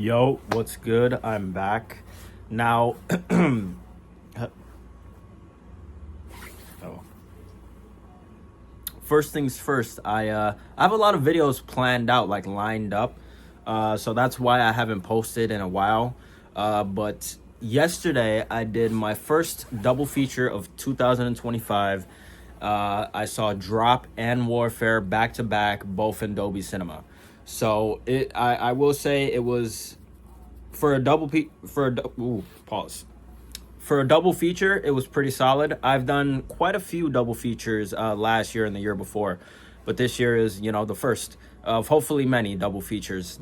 Yo, what's good? I'm back. Now, oh. First things first, I have a lot of videos planned out, like lined up. So that's why I haven't posted in a while. But yesterday I did my first double feature of 2025. I saw Drop and Warfare back to back, both in Dolby Cinema. So I will say it was for a pause. For a double feature, it was pretty solid. I've done quite a few double features last year and the year before, but this year is, the first of hopefully many double features.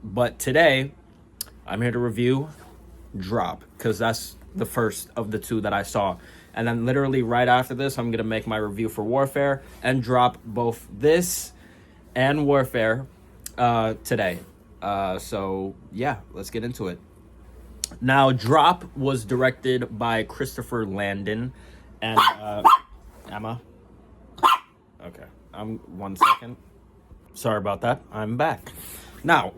But today, I'm here to review Drop because that's the first of the two that I saw. And then literally right after this, I'm going to make my review for Warfare and drop both this and Warfare today. So yeah, let's get into it. Now, Drop was directed by Christopher Landon and Emma. Okay, I'm 1 second. Sorry about that. I'm back. Now,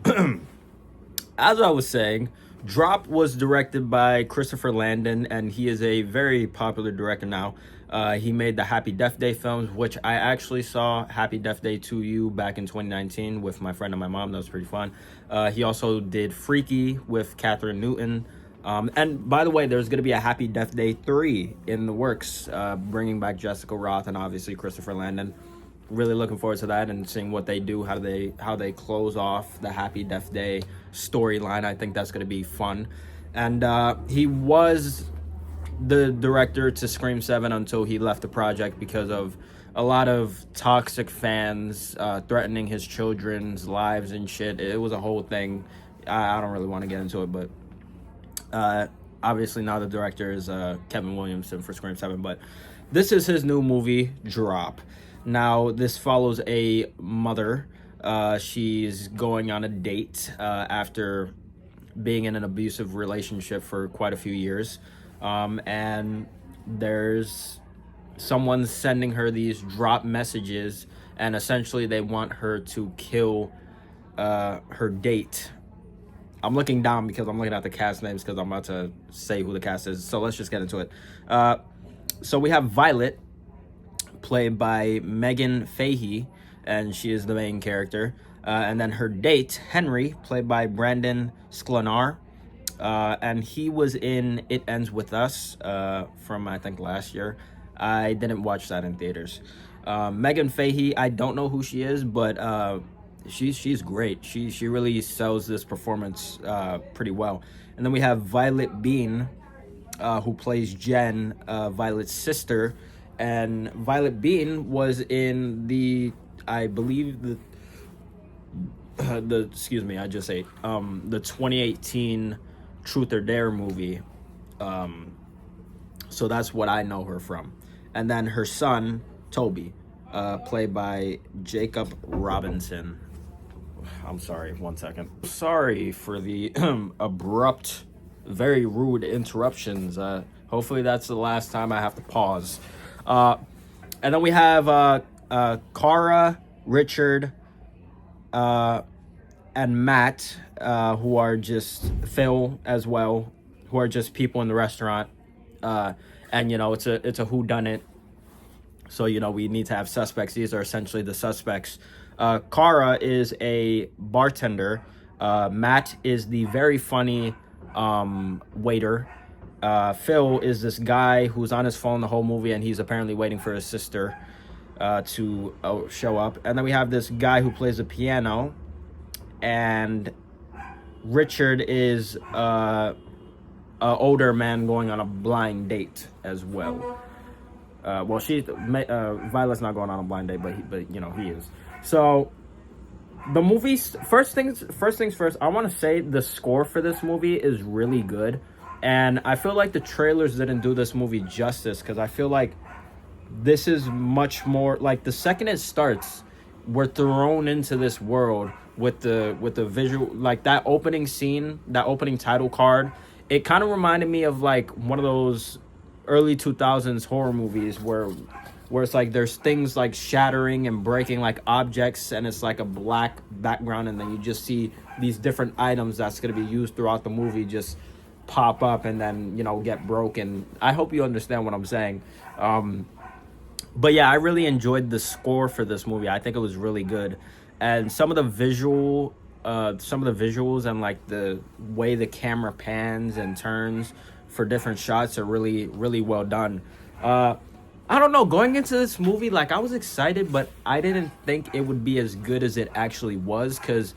as I was saying, Drop was directed by Christopher Landon, and he is a very popular director now. He made the Happy Death Day films, which I actually saw Happy Death Day 2U back in 2019 with my friend and my mom. That was pretty fun. He also did Freaky with Catherine Newton. And by the way, there's going to be a Happy Death Day 3 in the works, bringing back Jessica Roth and obviously Christopher Landon. Really looking forward to that and seeing what they do, how they close off the Happy Death Day storyline. I think that's going to be fun. And he was the director to Scream 7 until he left the project because of a lot of toxic fans threatening his children's lives and shit. It was a whole thing. I don't really want to get into it, but obviously now the director is Kevin Williamson for Scream 7. But this is his new movie, Drop. Now, this follows a mother. She's going on a date after being in an abusive relationship for quite a few years. And there's someone sending her these drop messages, and essentially they want her to kill her date. I'm looking down because I'm looking at the cast names because I'm about to say who the cast is. So let's just get into it. So we have Violet, played by Megan Fahey, and she is the main character. And then her date, Henry, played by Brandon Sklenar. And he was in It Ends With Us from, I think, last year. I didn't watch that in theaters. Megan Fahey, I don't know who she is, but she's great. She really sells this performance pretty well. And then we have Violet Bean, who plays Jen, Violet's sister. And Violet Bean was in the 2018 Truth or Dare movie. So that's what I know her from. And then her son, Toby, played by Jacob Robinson. I'm sorry, 1 second. Sorry for the abrupt, very rude interruptions. Hopefully that's the last time I have to pause. And then we have Cara, Richard, and Matt, who are just Phil as well, who are just people in the restaurant. And it's a whodunit. So we need to have suspects. These are essentially the suspects. Cara is a bartender. Matt is the very funny waiter. Phil is this guy who's on his phone the whole movie, and he's apparently waiting for his sister to show up. And then we have this guy who plays the piano, and Richard is an older man going on a blind date as well. Violet's not going on a blind date, but he is. So the movie's first things first. I want to say the score for this movie is really good. And I feel like the trailers didn't do this movie justice, because I feel like this is much more like the second it starts, we're thrown into this world with the visual, like that opening scene, that opening title card. It kind of reminded me of like one of those early 2000s horror movies where where it's like there's things like shattering and breaking like objects, and it's like a black background, and then you just see these different items that's going to be used throughout the movie just pop up and then, you know, get broken. I hope you understand what I'm saying. But yeah, I really enjoyed the score for this movie. I think it was really good, and some of the visuals and like the way the camera pans and turns for different shots are really, really well done. I don't know, going into this movie, like, I was excited, but I didn't think it would be as good as it actually was, because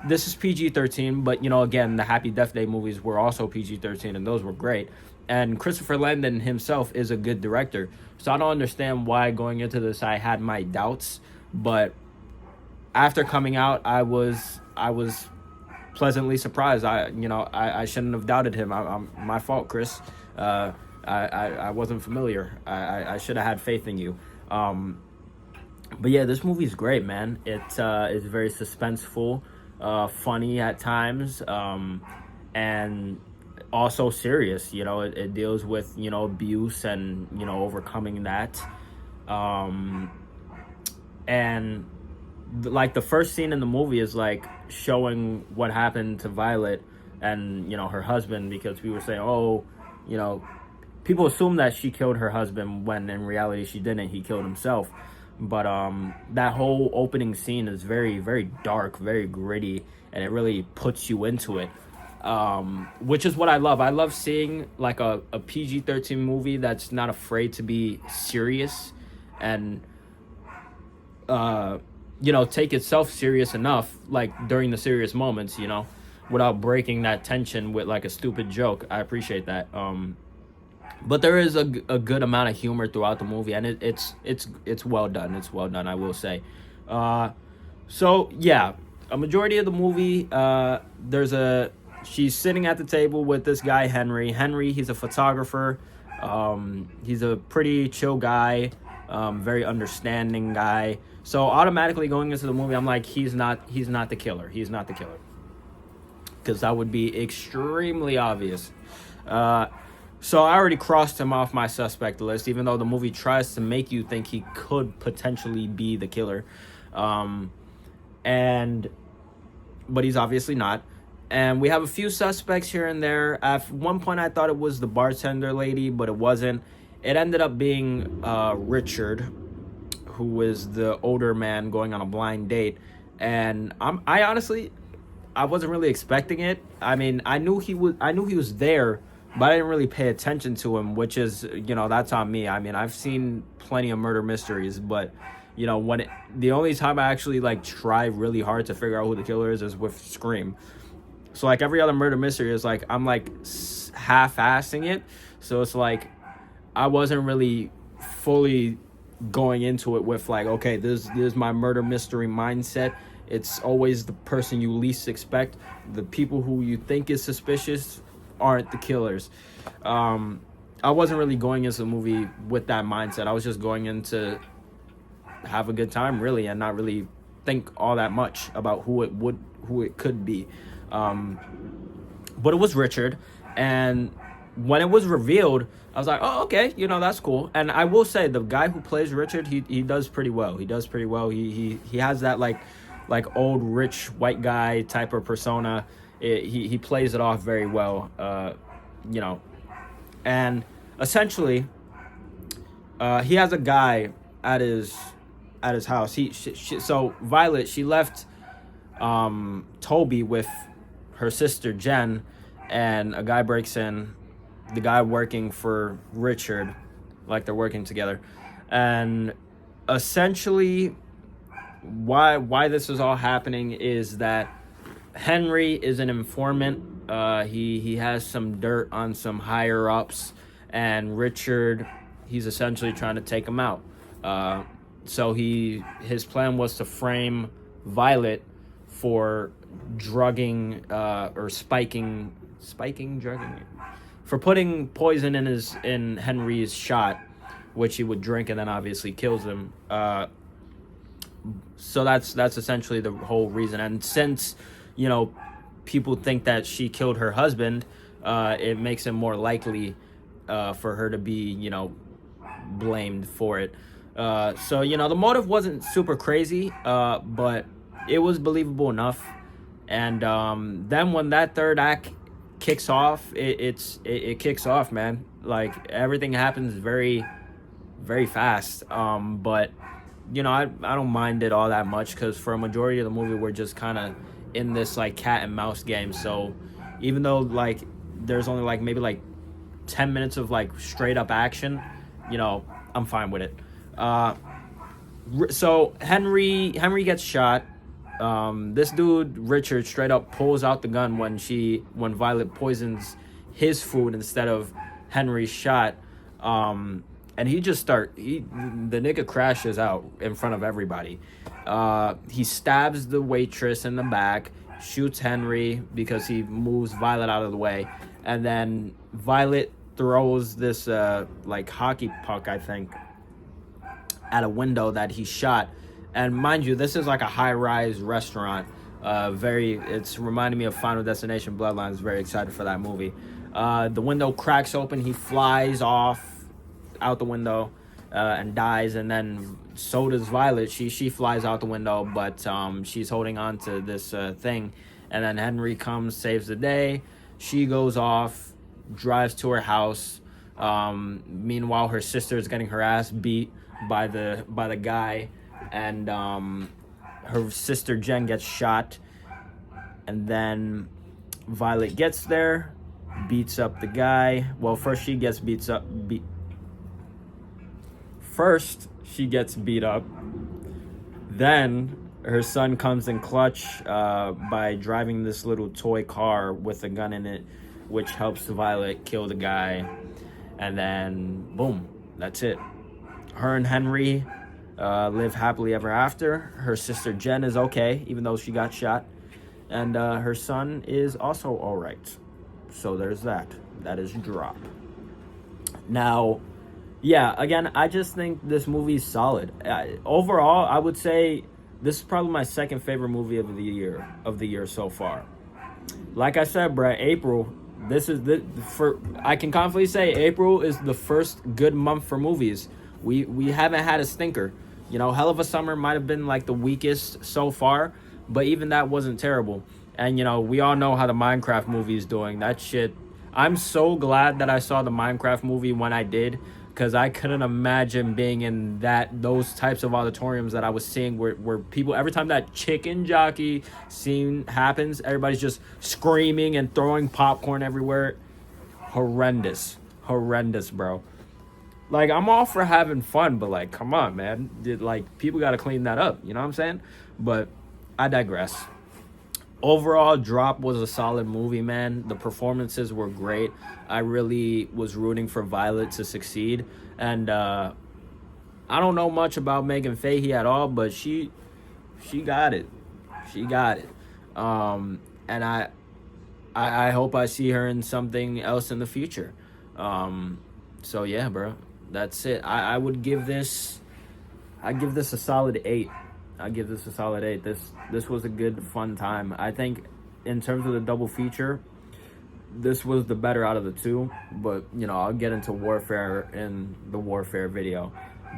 this is PG-13, but, you know, again, the Happy Death Day movies were also PG-13, and those were great. And Christopher Landon himself is a good director, so I don't understand why going into this I had my doubts. But after coming out, I was pleasantly surprised. I shouldn't have doubted him. I'm my fault, Chris. I wasn't familiar. I should have had faith in you. But yeah, this movie's great, man. It's very suspenseful, funny at times, and also serious. You know, it deals with, you know, abuse and, you know, overcoming that. And like the first scene in the movie is like showing what happened to Violet and, you know, her husband, because we were saying, oh, you know, people assume that she killed her husband when in reality she didn't. He killed himself. But that whole opening scene is very, very dark, very gritty, and it really puts you into it, which is what I love. I love seeing like a PG-13 movie that's not afraid to be serious and you know, take itself serious enough, like during the serious moments, you know, without breaking that tension with like a stupid joke. I appreciate that. But there is a good amount of humor throughout the movie, and it's well done. It's well done, I will say. So yeah, a majority of the movie, she's sitting at the table with this guy Henry. He's a photographer. He's a pretty chill guy, very understanding guy. So automatically going into the movie, I'm like, he's not the killer. He's not the killer, because that would be extremely obvious. So I already crossed him off my suspect list, even though the movie tries to make you think he could potentially be the killer. But he's obviously not. And we have a few suspects here and there. At one point, I thought it was the bartender lady, but it wasn't. It ended up being Richard, who was the older man going on a blind date. And I honestly wasn't really expecting it. I mean, I knew he was there, but I didn't really pay attention to him, which is, you know, that's on me. I mean, I've seen plenty of murder mysteries, but, you know, the only time I actually, like, try really hard to figure out who the killer is with Scream. So, like, every other murder mystery is, like, I'm, like, half-assing it. So it's, like, I wasn't really fully going into it with, like, okay, this is my murder mystery mindset. It's always the person you least expect. The people who you think is suspicious aren't the killers. I wasn't really going into the movie with that mindset. I was just going in to have a good time, really, and not really think all that much about who it could be. But it was Richard, and when it was revealed, I was like, oh, okay, you know, that's cool. And I will say, the guy who plays Richard, he does pretty well. He does pretty well. He has that like old rich white guy type of persona. He plays it off very well, you know. And essentially, he has a guy at his house. So Violet, she left Toby with her sister Jen, and a guy breaks in. The guy working for Richard, like they're working together, and essentially, why this is all happening is that Henry is an informant. He has some dirt on some higher ups, and Richard, he's essentially trying to take him out. So his plan was to frame Violet for drugging or drugging, for putting poison in Henry's shot, which he would drink and then obviously kills him. So that's essentially the whole reason. And since, you know, people think that she killed her husband, it makes it more likely for her to be, you know, blamed for it. So you know, the motive wasn't super crazy, but it was believable enough. And then when that third act kicks off, it kicks off, man. Like everything happens very, very fast. But you know, I don't mind it all that much because for a majority of the movie, we're just kind of in this like cat and mouse game. So even though like there's only like maybe like 10 minutes of like straight up action, you know, I'm fine with it. So Henry gets shot. This dude Richard straight up pulls out the gun when Violet poisons his food instead of Henry's shot. And the nigga crashes out in front of everybody. He stabs the waitress in the back, shoots Henry because he moves Violet out of the way, and then Violet throws this like hockey puck, I think, at a window that he shot. And mind you, this is like a high-rise restaurant. It's reminding me of Final Destination Bloodlines. Very excited for that movie. The window cracks open. He flies off out the window and dies. And then so does Violet. She flies out the window, but she's holding on to this thing. And then Henry comes, saves the day. She goes off, drives to her house. Meanwhile, her sister is getting her ass beat by the guy. And her sister Jen gets shot, and then Violet gets there, beats up the guy. Well, first she gets beat up. Then her son comes in clutch by driving this little toy car with a gun in it, which helps Violet kill the guy. And then boom, that's it. Her and Henry live happily ever after. Her sister Jen is okay, even though she got shot. And her son is also all right. So there's that. That is Drop. Now, yeah, again, I just think this movie is solid. Overall, I would say this is probably my second favorite movie of the year so far. Like I said, bruh, April, I can confidently say April is the first good month for movies. We haven't had a stinker. You know, Hell of a Summer might have been like the weakest so far, but even that wasn't terrible. And, you know, we all know how the Minecraft movie is doing. That shit, I'm so glad that I saw the Minecraft movie when I did, because I couldn't imagine being in those types of auditoriums that I was seeing where people, every time that chicken jockey scene happens, everybody's just screaming and throwing popcorn everywhere. Horrendous, bro. Like, I'm all for having fun, but, like, come on, man. Like, people got to clean that up. You know what I'm saying? But I digress. Overall, Drop was a solid movie, man. The performances were great. I really was rooting for Violet to succeed. And I don't know much about Megan Fahey at all, but she got it. She got it. And I hope I see her in something else in the future. So, yeah, bro. That's it. I would give this a solid 8. I give this a solid 8. This was a good fun time. I think in terms of the double feature, this was the better out of the two. But you know, I'll get into Warfare in the Warfare video.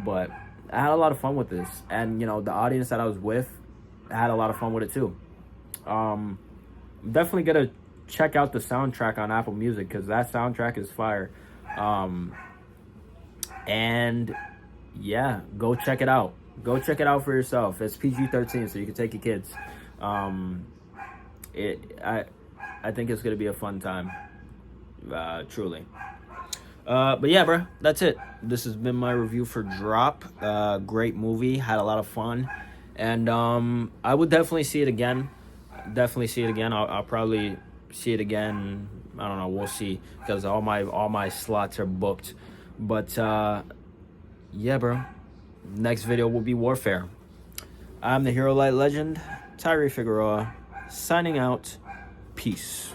But I had a lot of fun with this, and you know, the audience that I was with had a lot of fun with it too. Definitely gonna check out the soundtrack on Apple Music because that soundtrack is fire. And yeah, go check it out. Go check it out for yourself. It's PG-13, so you can take your kids. I think it's gonna be a fun time. Truly. But yeah, bro, that's it. This has been my review for Drop. Great movie. Had a lot of fun, and I would definitely see it again. I'll probably see it again. I don't know. We'll see, because all my slots are booked. But yeah, bro. Next video will be Warfare. I'm the Hero Light Legend, Tyree Figueroa, signing out. Peace.